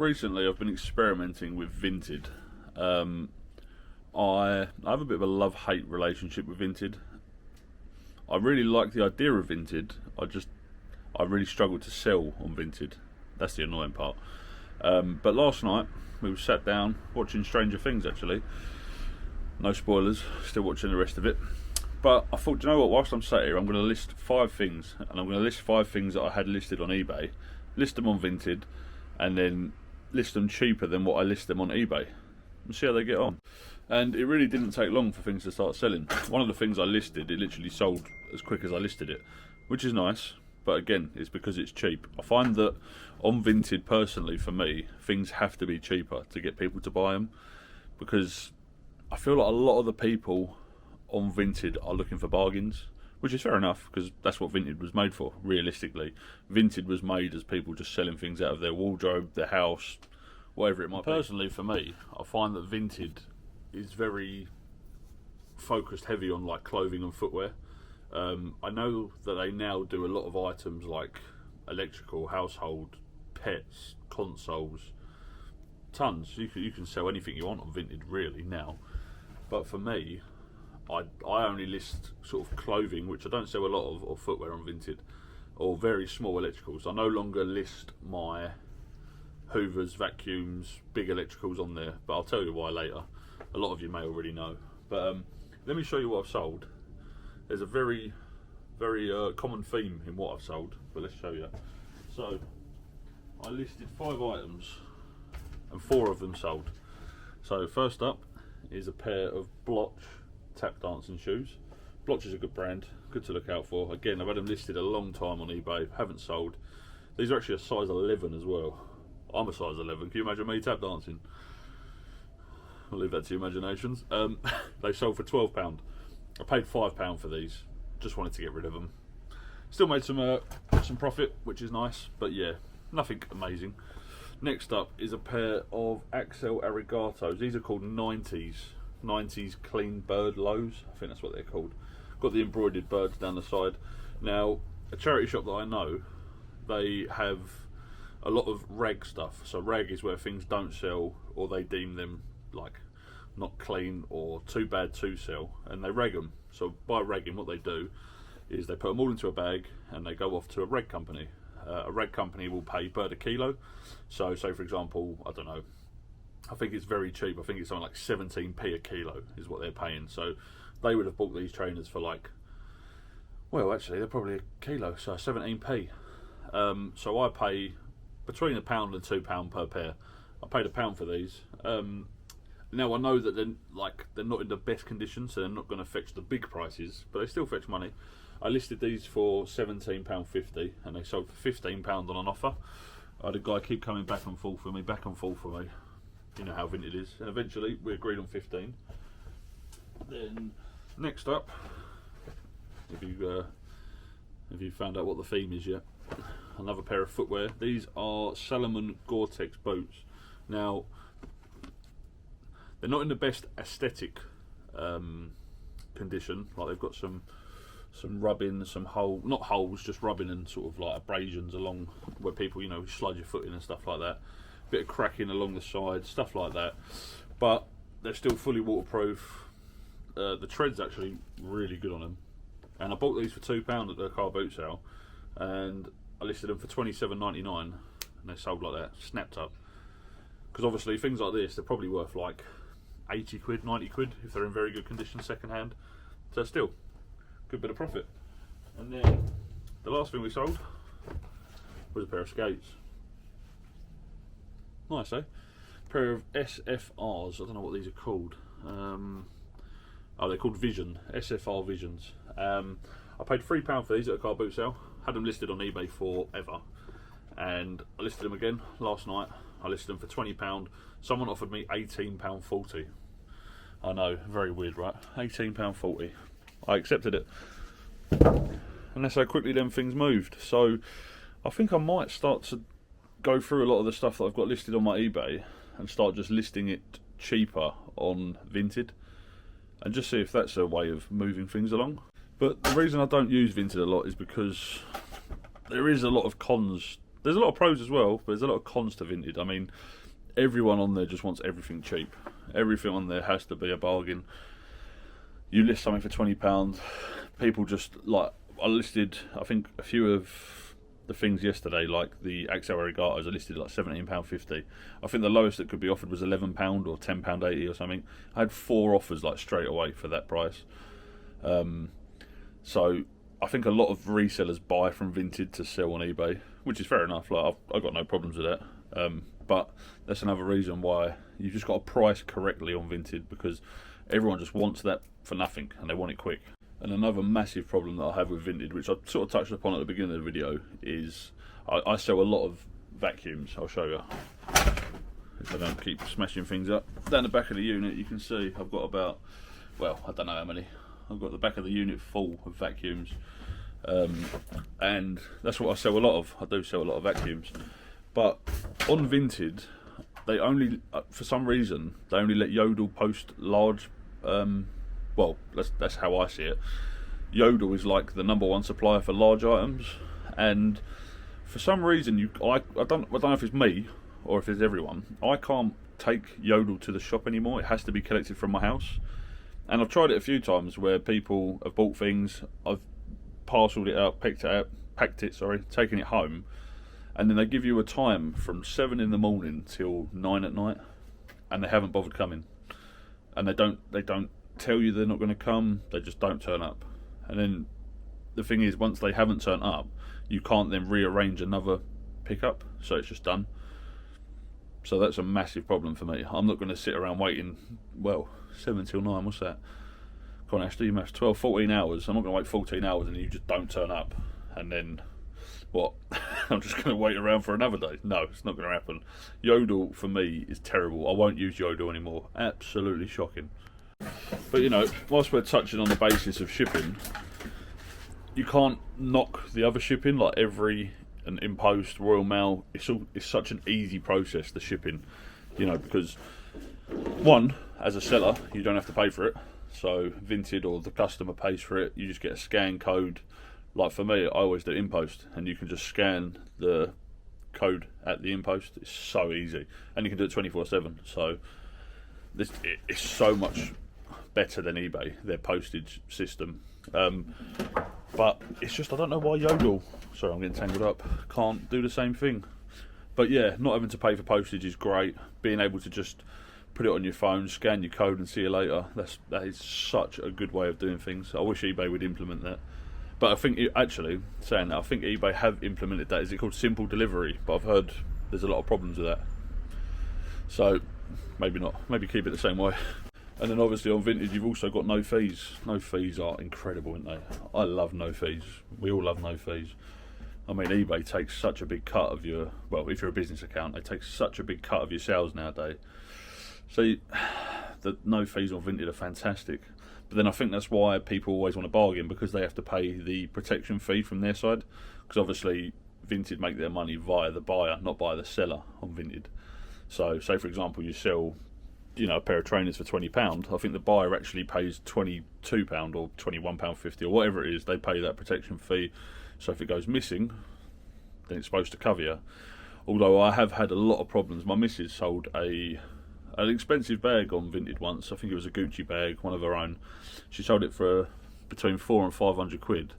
recently I've been experimenting with Vinted. I have a bit of a love-hate relationship with Vinted. I really like the idea of Vinted. I really struggle to sell on Vinted. That's the annoying part. But last night we sat down watching Stranger Things. Actually, no spoilers. Still watching the rest of it. But I thought, do you know what? Whilst I'm sat here, I'm going to list 5 things, and I'm going to list 5 things that I had listed on eBay, list them on Vinted, and then list them cheaper than what I list them on eBay, and see how they get on. And it really didn't take long for things to start selling. One of the things I listed, it literally sold as quick as I listed it, which is nice. But again, it's because it's cheap. I find that on Vinted, personally, for me, things have to be cheaper to get people to buy them, because I feel like a lot of the people on Vinted are looking for bargains, which is fair enough, because that's what Vinted was made for, realistically. Vinted was made as people just selling things out of their wardrobe, their house, whatever it might be. Personally, for me, I find that Vinted is very focused heavy on like clothing and footwear. I know that they now do a lot of items like electrical, household, pets, consoles, tons. You can sell anything you want on Vinted really now. But for me, I only list sort of clothing, which I don't sell a lot of, or footwear on Vinted, or very small electricals. I no longer list my hoovers, vacuums, big electricals on there, but I'll tell you why later. A lot of you may already know. But let me show you what I've sold. There's a very, very common theme in what I've sold, but let's show you. So, I listed 5 items, and 4 of them sold. So first up is a pair of Blotch tap dancing shoes. Blotch is a good brand, good to look out for. Again, I've had them listed a long time on eBay, haven't sold. These are actually a size 11 as well. I'm a size 11, can you imagine me tap dancing? I'll leave that to your imaginations. They sold for £12. I paid £5 for these, just wanted to get rid of them. Still made some profit, which is nice, but yeah, nothing amazing. Next up is a pair of Axel Arigatos. These are called 90s clean bird lows, I think that's what they're called. Got the embroidered birds down the side. Now, a charity shop that I know, they have a lot of rag stuff. So rag is where things don't sell, or they deem them like not clean or too bad to sell, and they rag them. So by ragging, what they do is they put them all into a bag and they go off to a rag company. A rag company will pay bird a kilo. So say for example, I don't know, I think it's very cheap, I think it's something like 17p a kilo is what they're paying. So they would have bought these trainers for like, well actually they're probably a kilo, so 17p. So I pay between £1 and £2 per pair. I paid £1 for these. Now I know that they're not in the best condition, so they're not going to fetch the big prices, but they still fetch money. I listed these for £17.50 and they sold for £15 on an offer. I had a guy keep coming back and forth for me. You know how Vinted is. And eventually we agreed on 15. Then next up, if you found out what the theme is yet, another pair of footwear. These are Salomon Gore-Tex boots. Now, they're not in the best aesthetic condition. Like they've got some rubbing, not holes, just rubbing and sort of like abrasions along where people, slide your foot in and stuff like that. Bit of cracking along the sides, stuff like that. But they're still fully waterproof. The tread's actually really good on them. And I bought these for £2 at the car boot sale, and I listed them for £27.99, and they sold like that, snapped up. Because obviously things like this, they're probably worth like 80 quid, 90 quid if they're in very good condition second hand. So still, good bit of profit. And then the last thing we sold was a pair of skates. Nice, eh? A pair of SFRs, I don't know what these are called. They're called Vision, SFR Visions. I paid £3 for these at a car boot sale. Had them listed on eBay forever. And I listed them again last night. I listed them for £20. Someone offered me £18.40. I know, very weird, right? £18.40. I accepted it. And that's how quickly them things moved. So I think I might start to go through a lot of the stuff that I've got listed on my eBay and start just listing it cheaper on Vinted, and just see if that's a way of moving things along. But the reason I don't use Vinted a lot is because there is a lot of cons There's a lot of pros as well, but there's a lot of cons to Vinted. I mean, everyone on there just wants everything cheap. Everything on there has to be a bargain. You list something for £20, people just like, I listed, I think, a few of the things yesterday, like the Axel Arigatos, I listed like £17.50. I think the lowest that could be offered was £11 or £10.80 or something. I had 4 offers like straight away for that price. So I think a lot of resellers buy from Vinted to sell on eBay, which is fair enough. Like I've got no problems with that. But that's another reason why you've just got to price correctly on Vinted, because everyone just wants that for nothing and they want it quick. And another massive problem that I have with Vinted, which I sort of touched upon at the beginning of the video, is I sell a lot of vacuums. I'll show you, if I don't keep smashing things up. Down the back of the unit you can see I've got about, well, I don't know how many. I've got the back of the unit full of vacuums, and that's what I sell a lot of. I do sell a lot of vacuums, but on Vinted they only, for some reason, they only let Yodel post large. Well, that's how I see it. Yodel is like the #1 supplier for large items, and for some reason I don't know if it's me or if it's everyone. I can't take Yodel to the shop anymore. It has to be collected from my house. And I've tried it a few times where people have bought things, I've parcelled it out, packed it, taken it home, and then they give you a time from 7 in the morning till 9 at night, and they haven't bothered coming. And they don't tell you they're not going to come, they just don't turn up. And then the thing is, once they haven't turned up, you can't then rearrange another pickup, so it's just done. So that's a massive problem for me. I'm not going to sit around waiting, well, 7 till 9, what's that? Come on, Ash, do your maths, 12, 14 hours. I'm not going to wait 14 hours and you just don't turn up. And then, what? I'm just going to wait around for another day? No, it's not going to happen. Yodel, for me, is terrible. I won't use Yodel anymore. Absolutely shocking. But, you know, whilst we're touching on the basis of shipping, you can't knock the other shipping, like Every and InPost, Royal Mail. It's such an easy process, the shipping, you know, because one, as a seller, you don't have to pay for it. So Vinted or the customer pays for it. You just get a scan code. Like for me, I always do InPost, and you can just scan the code at the InPost. It's so easy, and you can do it 24/7. So it's so much better than eBay, their postage system. But it's just, I don't know why Yodel, sorry I'm getting tangled up, can't do the same thing. But yeah, not having to pay for postage is great. Being able to just put it on your phone, scan your code and see you later, that is such a good way of doing things. I wish eBay would implement that. But I think, actually, saying that, I think eBay have implemented that. Is it called simple delivery? But I've heard there's a lot of problems with that. So maybe not, maybe keep it the same way. And then obviously on Vinted you've also got no fees. No fees are incredible, aren't they? I love no fees. We all love no fees. I mean, eBay takes such a big cut of your, well, if you're a business account, they take such a big cut of your sales nowadays. So the no fees on Vinted are fantastic. But then I think that's why people always want to bargain, because they have to pay the protection fee from their side. Because obviously Vinted make their money via the buyer, not by the seller on Vinted. So say for example you sell, you know, a pair of trainers for £20, I think the buyer actually pays £22 or £21.50 or whatever it is. They pay that protection fee, so if it goes missing, then it's supposed to cover you. Although I have had a lot of problems. My missus sold an expensive bag on Vinted once. I think it was a Gucci bag, one of her own. She sold it for between 400 and 500 quid.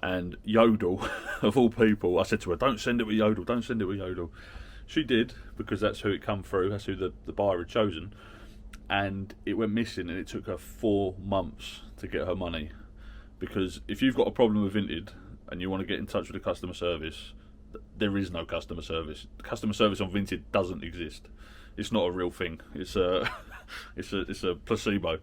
And Yodel, of all people, I said to her, don't send it with Yodel, don't send it with Yodel. She did, because that's who it come through, that's who the buyer had chosen. And it went missing, and it took her 4 months to get her money. Because if you've got a problem with Vinted and you want to get in touch with the customer service, there is no customer service. Customer service on Vinted doesn't exist. It's not a real thing. It's a it's a placebo.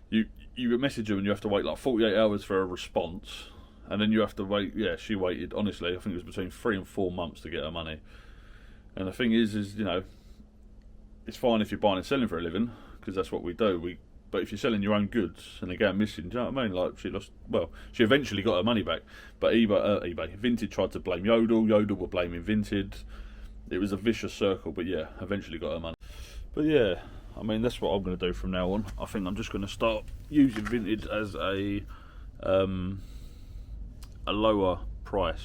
You message them and you have to wait like 48 hours for a response, and then you have to wait. Yeah, she waited, honestly, I think it was between 3 and 4 months to get her money. And the thing is you know, it's fine if you're buying and selling for a living, because that's what we do. But if you're selling your own goods and they go missing, do you know what I mean? Like, she eventually got her money back. But Vinted tried to blame Yodel. Yodel were blaming Vinted. It was a vicious circle, but yeah, eventually got her money. But yeah, I mean, that's what I'm going to do from now on. I think I'm just going to start using Vinted as a lower price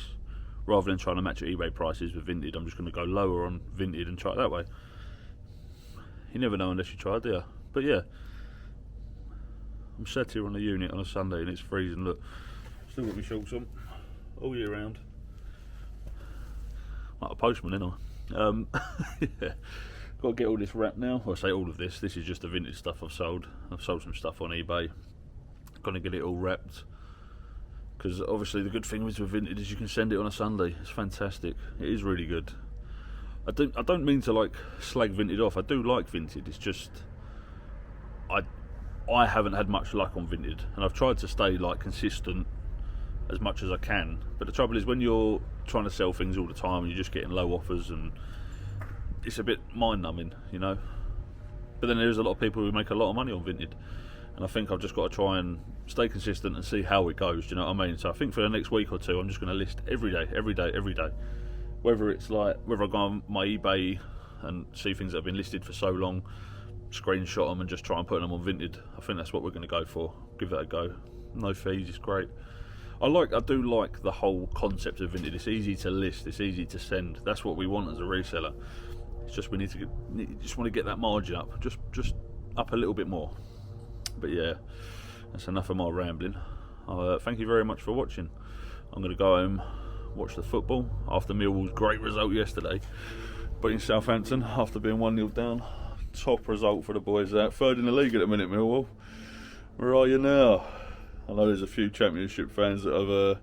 rather than trying to match eBay prices with Vinted. I'm just going to go lower on Vinted and try it that way. You never know unless you try, do you? But yeah, I'm sat here on the unit on a Sunday and it's freezing. Look, still got my shorts on all year round. Like a postman, ain't I? Yeah. Got to get all this wrapped now. Well, I say all of this. This is just the vintage stuff I've sold. I've sold some stuff on eBay. Gonna get it all wrapped. Because obviously the good thing with Vinted is you can send it on a Sunday. It's fantastic. It is really good. I don't mean to like slag Vinted off. I do like Vinted. It's just I haven't had much luck on Vinted, and I've tried to stay like consistent as much as I can. But the trouble is when you're trying to sell things all the time and you're just getting low offers, and it's a bit mind numbing, you know. But then there's a lot of people who make a lot of money on Vinted, and I think I've just got to try and stay consistent and see how it goes. Do you know what I mean? So I think for the next week or two, I'm just going to list every day. Whether it's like whether I go on my eBay and see things that have been listed for so long, screenshot them and just try and put them on Vinted. I think that's what we're going to go for. Give that a go. No fees. It's great. I do like the whole concept of Vinted. It's easy to list. It's easy to send. That's what we want as a reseller. It's just we just want to get that margin up, just up a little bit more. But yeah, that's enough of my rambling. Thank you very much for watching. I'm going to go home, watch the football after Millwall's great result yesterday, beating Southampton after being 1-0 down. Top result for the boys out. Third in the league at the minute, Millwall. Where are you now? I know there's a few Championship fans that have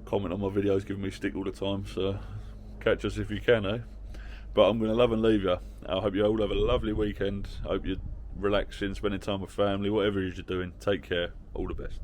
comment on my videos, giving me stick all the time, so catch us if you can, eh? But I'm going to love and leave you. I hope you all have a lovely weekend. I hope you're relaxing, spending time with family, whatever it is you're doing. Take care. All the best.